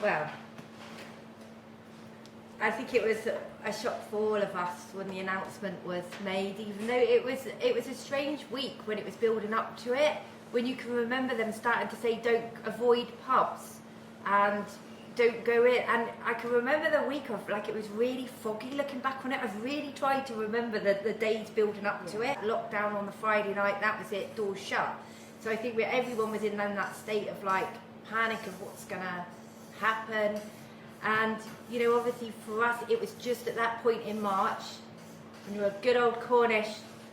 well, I think it was a shock for all of us when the announcement was made, even though it was a strange week when it was building up to it, when you can remember them starting to say don't avoid pubs and don't go in, and I can remember the week of, like, it was really foggy looking back on it. I've really tried to remember the days building up to it. Lockdown on the Friday night, that was it, doors shut. So I think everyone was in that state of like panic of what's gonna happen. And you know, obviously for us it was just at that point in March, when you're a good old Cornish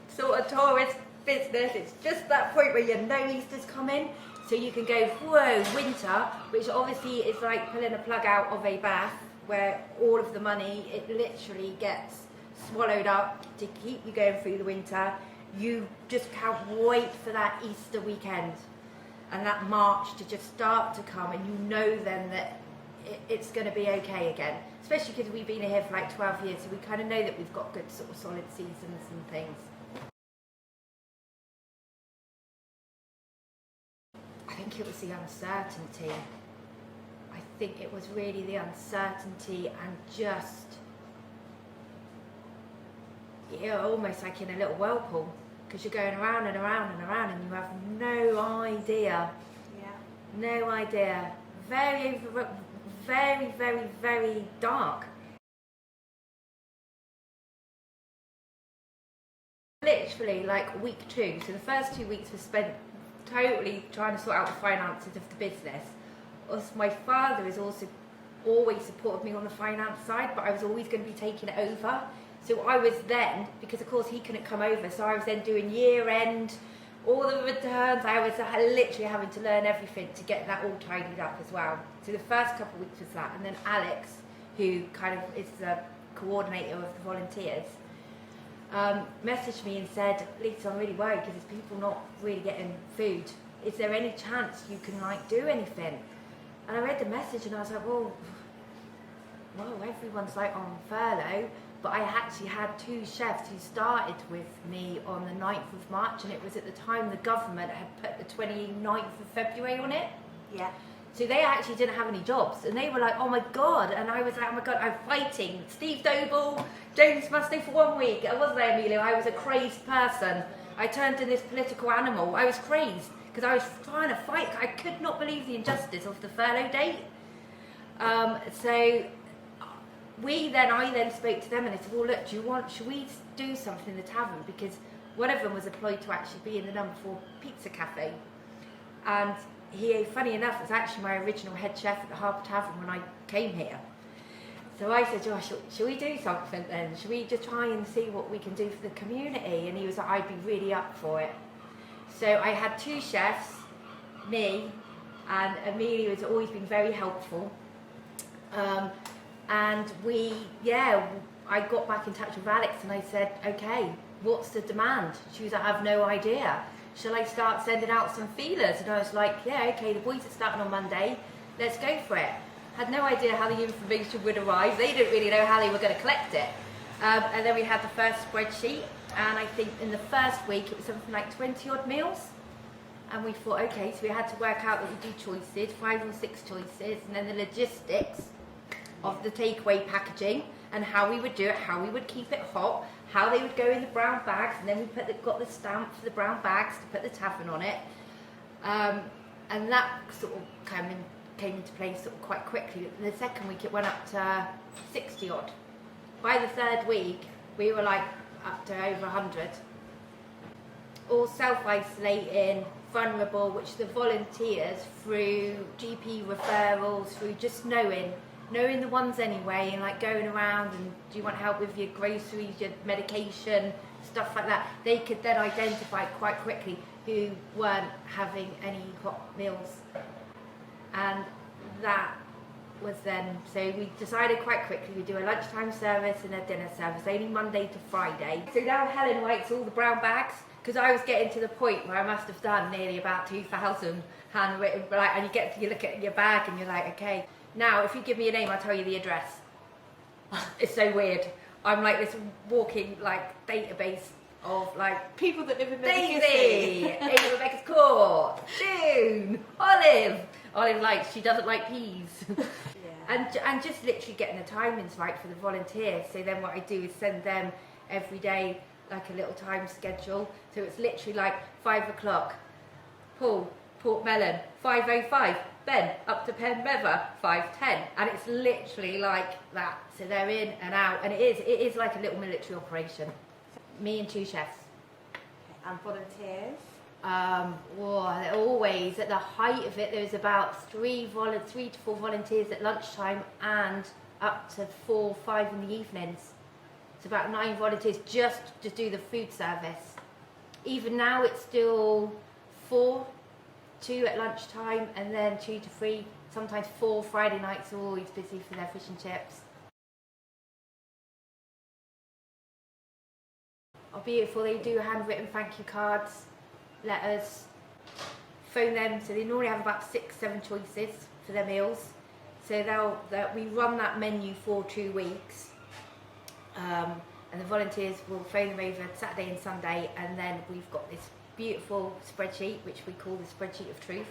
sort of tourist business, it's just that point where you know Easter's coming. So you can go, whoa, winter, which obviously is like pulling a plug out of a bath where all of the money, it literally gets swallowed up to keep you going through the winter. You just can't wait for that Easter weekend and that March to just start to come, and you know then that it's going to be okay again. Especially because we've been here for like 12 years, so we kind of know that we've got good sort of solid seasons and things. I think it was the uncertainty. I think it was really the uncertainty and just, you're almost like in a little whirlpool because you're going around and around and around and you have no idea. Yeah. No idea. Very, very, very, very dark. Literally like week 2, so the first 2 weeks were spent totally trying to sort out the finances of the business. Also, my father has also always supported me on the finance side, but I was always going to be taking it over. So I was then, because of course he couldn't come over, so I was then doing year end, all the returns. I was literally having to learn everything to get that all tidied up as well. So the first couple of weeks was that, and then Alex, who kind of is the coordinator of the volunteers, messaged me and said, Lisa, I'm really worried because there's people not really getting food. Is there any chance you can like do anything? And I read the message and I was like, well, everyone's like on furlough, but I actually had 2 chefs who started with me on the 9th of March, and it was at the time the government had put the 29th of February on it. Yeah. So they actually didn't have any jobs, and they were like, oh my God, and I was like, oh my God, I'm fighting. Steve Doble, Jones must stay for 1 week. I wasn't there, Emilio, I was a crazed person. I turned into this political animal. I was crazed, because I was trying to fight. I could not believe the injustice of the furlough date. So I then spoke to them and they said, well look, should we do something in the tavern? Because one of them was employed to actually be in the number 4 pizza cafe. And he, funny enough, was actually my original head chef at the Harbour Tavern when I came here. So I said, Josh, should we do something then? Should we just try and see what we can do for the community? And he was like, I'd be really up for it. So I had 2 chefs, me, and Amelia has always been very helpful. And I got back in touch with Alex and I said, okay, what's the demand? She was like, I have no idea. Shall I start sending out some feelers? And I was like, yeah, okay, the boys are starting on Monday, let's go for it. Had no idea how the information would arrive. They didn't really know how they were going to collect it. And then we had the first spreadsheet, and I think in the first week it was something like 20 odd meals. And we thought, okay, so we had to work out that we do choices, 5 or 6 choices, and then the logistics of the takeaway packaging and how we would do it, how we would keep it hot, how they would go in the brown bags, and then we got the stamp for the brown bags to put the tavern on it. And that sort of came into place sort of quite quickly. The second week it went up to 60 odd. By the 3rd week we were like up to over 100. All self-isolating, vulnerable, which the volunteers, through GP referrals, through just knowing the ones anyway, and like going around and do you want help with your groceries, your medication, stuff like that, they could then identify quite quickly who weren't having any hot meals. And that was then, so we decided quite quickly we'd do a lunchtime service and a dinner service, only Monday to Friday. So now Helen writes all the brown bags, because I was getting to the point where I must have done nearly about 2,000 handwritten, and you look at your bag and you're like, okay, now if you give me a name, I'll tell you the address. It's so weird. I'm like this walking like database of like people that live in Daisy, Mevagissey, Rebecca's Court, June, Olive likes, she doesn't like peas. Yeah. And just literally getting the timings right for the volunteers. So then what I do is send them every day like a little time schedule. So it's literally like 5 o'clock, Paul, Port Mellon, 5:05, Ben, up to Penmeva, 5:10, and it's literally like that. So they're in and out, and it is like a little military operation. Me and 2 chefs. Okay. And volunteers? They're always at the height of it. There's about 3 to 4 volunteers at lunchtime, and up to 4 or 5 in the evenings. It's about 9 volunteers just to do the food service. Even now, it's still 4. 2 at lunchtime, and then 2 to 3, sometimes 4. Friday nights are always busy for their fish and chips. Oh, beautiful. They do handwritten thank you cards, letters, phone them. So they normally have about 6-7 choices for their meals. So we run that menu for 2 weeks. And the volunteers will phone them over Saturday and Sunday, and then we've got this beautiful spreadsheet, which we call the spreadsheet of truth,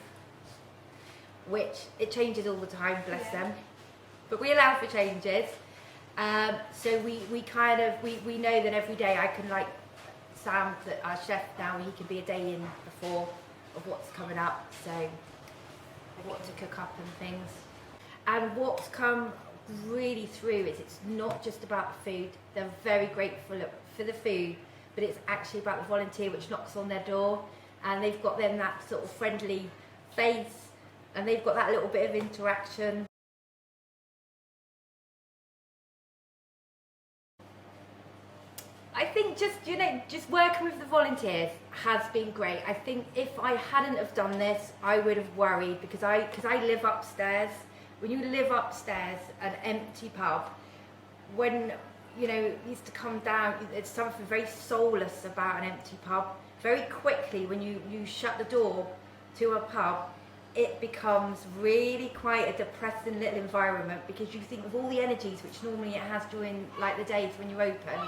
which it changes all the time, bless them, but we allow for changes. So we kind of know that every day I can, like Sam, that our chef now, he can be a day in before of what's coming up, so what to cook up and things. And what's come really through is it's not just about the food. They're very grateful for the food, but it's actually about the volunteer which knocks on their door, and they've got then that sort of friendly face, and they've got that little bit of interaction. I think just working with the volunteers has been great. I think if I hadn't have done this, I would have worried, because I live upstairs. When you live upstairs, an empty pub, when you used to come down, it's something very soulless about an empty pub. Very quickly, when you shut the door to a pub, it becomes really quite a depressing little environment, because you think of all the energies which normally it has during like the days when you're open,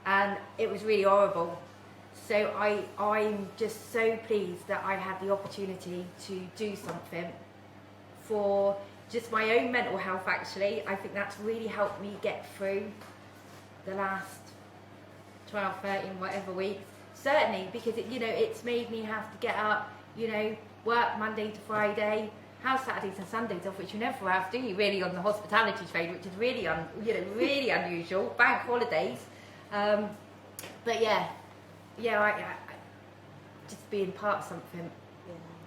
and it was really horrible. So I'm just so pleased that I had the opportunity to do something for just my own mental health. Actually, I think that's really helped me get through the last 12, 13, whatever weeks. Certainly, because it's made me have to get up, work Monday to Friday, have Saturdays and Sundays off, which you never have, do you, really, on the hospitality trade, which is really really unusual. Bank holidays, but I just being part of something.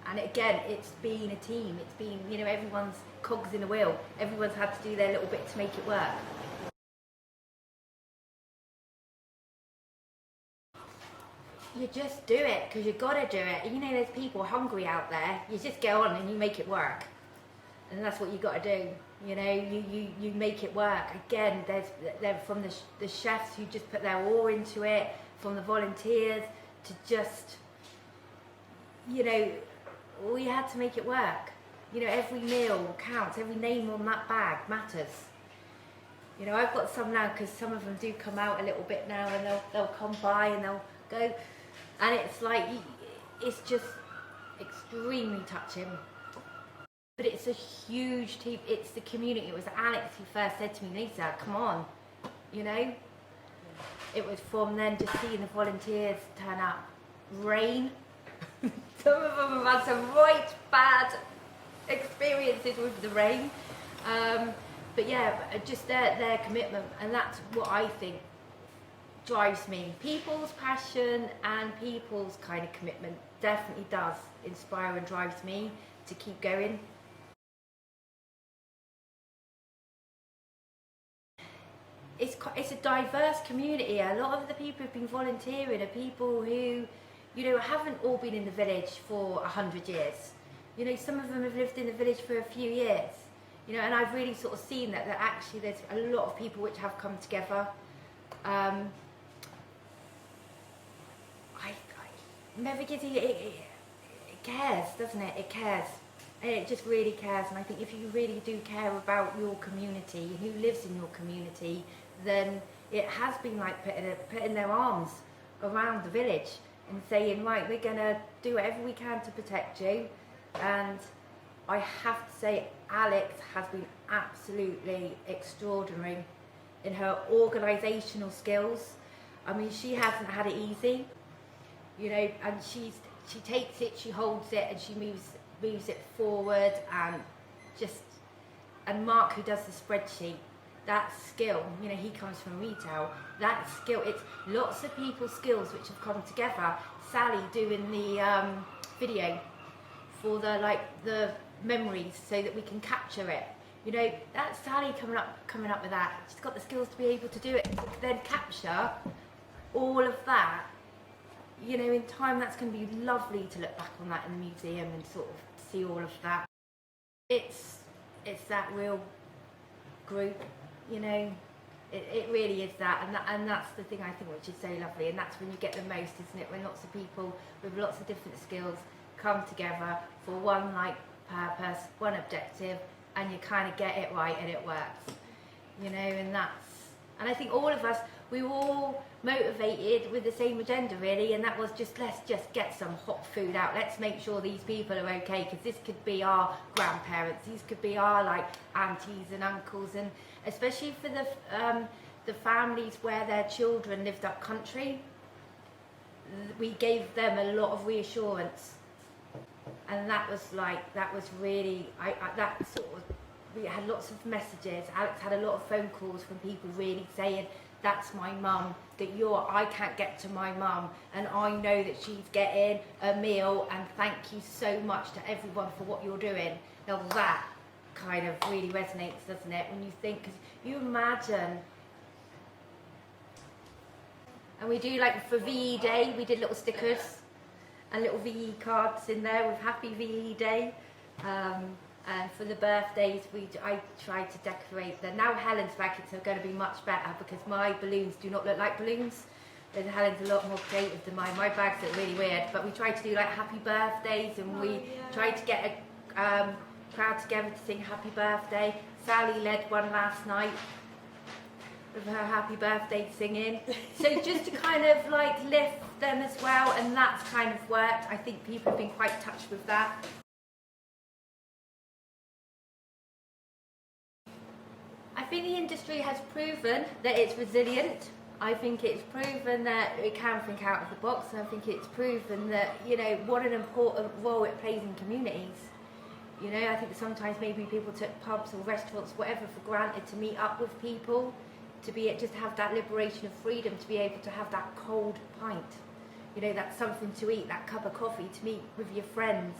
And again, it's been a team. It's been, everyone's cogs in the wheel. Everyone's had to do their little bit to make it work. You just do it because you've got to do it. There's people hungry out there. You just go on and you make it work, and that's what you got to do. You make it work. Again, they're from the chefs who just put their all into it, from the volunteers to just, we had to make it work. Every meal counts. Every name on that bag matters. I've got some now, because some of them do come out a little bit now, and they'll come by and they'll go. And it's like, it's just extremely touching. But it's a huge team. It's the community. It was Alex who first said to me, Lisa, come on, It was from then just seeing the volunteers turn up. Rain. Some of them have had some right bad experiences with the rain. But just their commitment, and that's what I think drives me. People's passion and people's kind of commitment definitely does inspire and drives me to keep going. It's a diverse community. A lot of the people who've been volunteering are people who, haven't all been in the village for 100 years. Some of them have lived in the village for a few years. And I've really sort of seen that actually there's a lot of people which have come together. Mevagissey, it cares, doesn't it? It cares. And it just really cares. And I think if you really do care about your community, who lives in your community, then it has been like putting their arms around the village and saying, right, we're going to do whatever we can to protect you. And I have to say Alex has been absolutely extraordinary in her organisational skills. I mean, she hasn't had it easy, you know, and she takes it, she holds it, and she moves it forward, and Mark, who does the spreadsheet, that skill, you know, he comes from retail, that skill, it's lots of people's skills which have come together. Sally doing the video for the memories so that we can capture it. You know, that's Sally coming up with that. She's got the skills to be able to do it, to then capture all of that. You know, in time, that's going to be lovely to look back on that in the museum and sort of see all of that. It's that real group, you know. It really is that, and that's the thing I think which is so lovely, and that's when you get the most, isn't it? When lots of people with lots of different skills come together for one purpose, one objective, and you kind of get it right and it works, you know. And I think all of us, we were all motivated with the same agenda really, and that was let's just get some hot food out. Let's make sure these people are okay, because this could be our grandparents, these could be our aunties and uncles, and especially for the families where their children lived up country, we gave them a lot of reassurance. And that was really, we had lots of messages. Alex had a lot of phone calls from people really saying, that's my mum, I can't get to my mum, and I know that she's getting a meal, and thank you so much to everyone for what you're doing. Now that kind of really resonates, doesn't it? When you think, because you imagine, and we do for VE Day, we did little stickers and little VE cards in there with Happy VE Day. And for the birthdays, I tried to decorate them. Now Helen's back, it's going to be much better because my balloons do not look like balloons. And Helen's a lot more creative than mine. My bags look really weird, but we tried to do happy birthdays, and we tried to get a crowd together to sing happy birthday. Sally led one last night with her happy birthday singing. So just to kind of lift them as well, and that's kind of worked. I think people have been quite touched with that. I think the industry has proven that it's resilient. I think it's proven that it can think out of the box, and I think it's proven that, you know, what an important role it plays in communities. You know, I think sometimes maybe people took pubs or restaurants, whatever, for granted to meet up with people, to have that liberation of freedom, to be able to have that cold pint. You know, that's something to eat, that cup of coffee, to meet with your friends.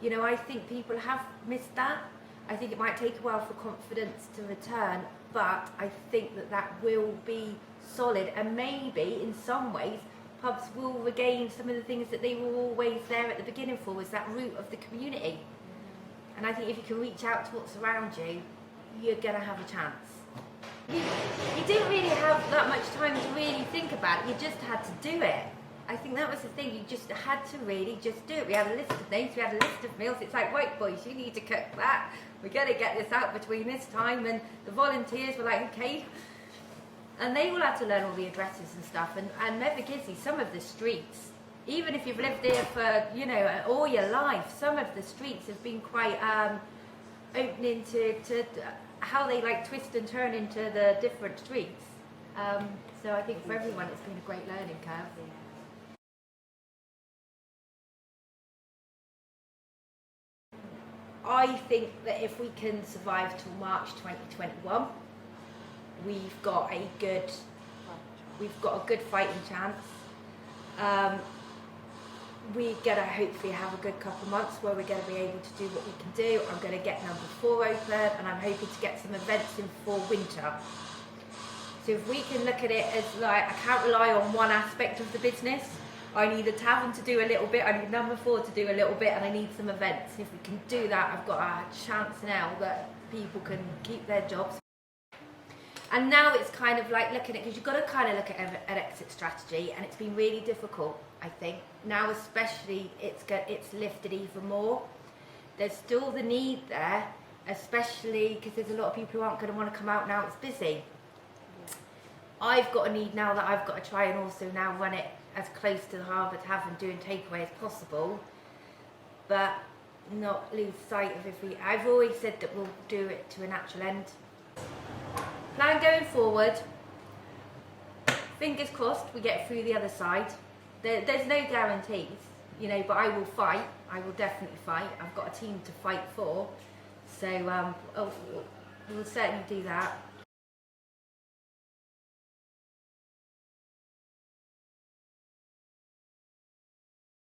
You know, I think people have missed that. I think it might take a while for confidence to return, but I think that will be solid, and maybe in some ways pubs will regain some of the things that they were always there at the beginning for, was that root of the community. And I think if you can reach out to what's around you, you're going to have a chance. You didn't really have that much time to really think about it, you just had to do it. I think that was the thing, you just had to really just do it. We had a list of names, we had a list of meals. It's like, right boys, you need to cook that. We're going to get this out between this time. And the volunteers were like, okay. And they all had to learn all the addresses and stuff. And Mevagissey, some of the streets, even if you've lived there for, you know, all your life, some of the streets have been quite opening to how they twist and turn into the different streets. So I think for everyone it's been a great learning curve. I think that if we can survive till March 2021, we've got a good fighting chance. We're gonna hopefully have a good couple of months where we're gonna be able to do what we can do. I'm gonna get number 4 open, and I'm hoping to get some events in for winter. So if we can look at it as I can't rely on one aspect of the business. I need the tavern to do a little bit, I need number 4 to do a little bit, and I need some events. If we can do that, I've got a chance now that people can keep their jobs. And now it's kind of looking at, because you've got to kind of look at an exit strategy, and it's been really difficult, I think. Now especially, it's lifted even more. There's still the need there, especially because there's a lot of people who aren't going to want to come out now it's busy. I've got a need now that I've got to try and also now run it as close to the Harbour Tavern doing takeaway as possible. But not lose sight of I've always said that we'll do it to a natural end. Plan going forward. Fingers crossed we get through the other side. There's no guarantees, you know, but I will fight. I will definitely fight. I've got a team to fight for. So we'll certainly do that.